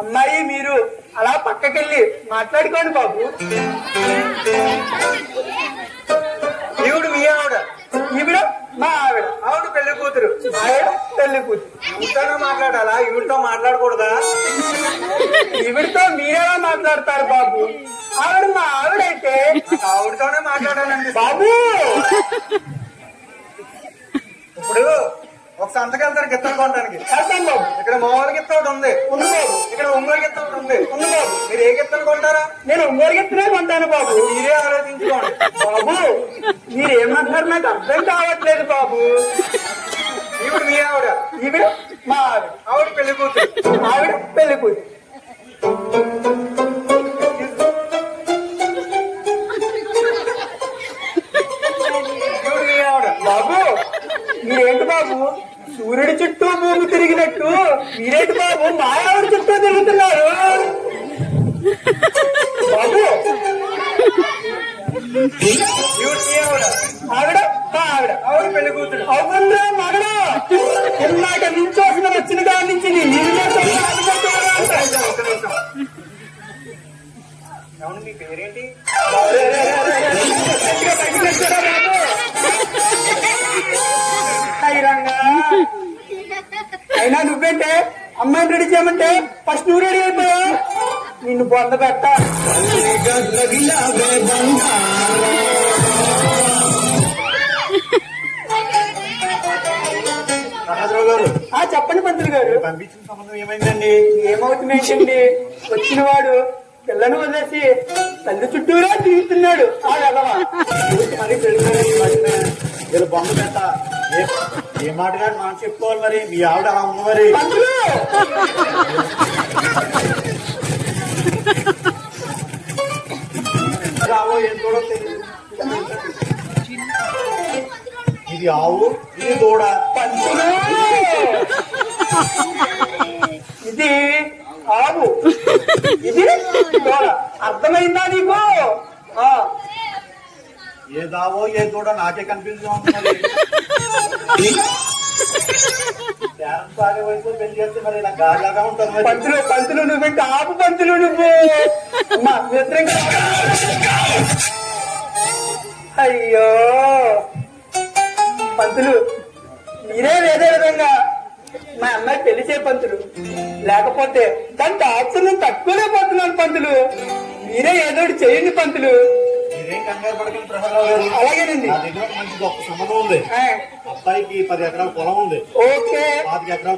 అమ్మాయి మీరు అలా పక్కకెళ్ళి మాట్లాడుకోండి బాబు. ఈవిడ మీ ఆవిడ, ఈవిడ మా ఆవిడ. ఆవిడ పెళ్లి కూతురు, ఆవిడ పెళ్లి కూతురు. ఈవిడతోనే మాట్లాడాలా? ఈవిడతో మాట్లాడకూడదా? ఈవిడతో మీరెలా మాట్లాడతారు బాబు? ఆవిడ మా ఆవిడైతే ఆవిడతోనే మాట్లాడాలండి బాబు. ఇప్పుడు ఒక సంతకి వెళ్తారు గిత్తలు కొనడానికి. వెళ్తాం బాబు. ఇక్కడ మామూలు గిత్త ఒకటి ఉంది, ఉంది బాబు. ఇక్కడ ఒంగోలు గిత్త ఒకటి ఉంది. ఉంది బాబు. మీరు ఏ గిత్తలు కొంటారా? నేను ఒంగోలుగెత్తునే కొంటాను బాబు. మీరే ఆలోచించుకోండి. బాబు మీరేమంటారు నాకు అర్థం కావట్లేదు బాబు. ఈవిడ మీ ఆవిడ, ఈవిడ మా ఆవిడ. ఆవిడ పెళ్లి కూతురు, ఆవిడ పెళ్లి కూతురు. ఈవిడ మీ ఆవిడ. బాబు మీరేంటి బాబు సూర్యుడి చుట్టూ భూమి తిరిగినట్టు మీరేంటి బాబు మా ఆవిడ చుట్టూ తిరుగుతున్నారు బాబు. ఈవిడ మీ ఆవిడ, ఆవిడ మా ఆవిడ. ఆవిడ పెళ్లి కూతురు. అవుతుందా మగడా ఇందాక నించోసిన వచ్చిన దాని నుంచి నీ ఇల్లు ఒక్క నిమిషం. అవును, మీ పేరేంటి? అయినా నువ్వేంటే అమ్మాయిని రెడీ చేయమంటే ఫస్ట్ నువ్వు రెడీ అయిపోయా. నిన్ను బొంద పెట్ట. సహజరావు గారు, చెప్పండి పంతులు గారు. పంపించిన సంబంధం ఏమైందండి? ఏమవుతుందేంటండి వచ్చిన వాడు పిల్లను వదిలేసి తల్లి చుట్టూరా తిరుగుతున్నాడు. ఆ వెధవ మరి వీళ్ళు బొమ్మ పెట్ట ఏ మాట కానీ మనం చెప్పుకోవాలి. మరి మీ ఆవిడ అలా ఉంది మరి. పంతులు రావో ఏం కూడా తెలియదు. ఇది ఆవు, ఇది దూడ. పంతులు ఇది ఆవు, ఇది దూడ. అర్థమైందా నీకు? ఏ దావో ఏ దూడ నాకే కనిపిస్తూ ఉంటుంది. బాగా వయసు పెళ్లి చేస్తే మరి ఇలా గాలిలాగా ఉంటుంది మరి. పంతులు పంతులు నువ్వు ఆపు పంతులు నువ్వు. అమ్మా మిత్రంగా అయ్యో పంతులు మీరే వేరే విధంగా మా అమ్మాయి పెళ్లి చేయ పంతులు. లేకపోతే దాని టాక్స్ నేను తట్టుకోలేకపోతున్నాను పంతులు. మీరే ఏదో ఒకటి చేయండి పంతులు. మీరేం కంగారు పడకండి ప్రసాదరావు గారు. అలాగేనండి. నా దగ్గర మంచి గొప్ప సంబంధం ఉంది. అబ్బాయికి 10 ఎకరాల పొలం ఉంది. ఓకే. 5 ఎకరాల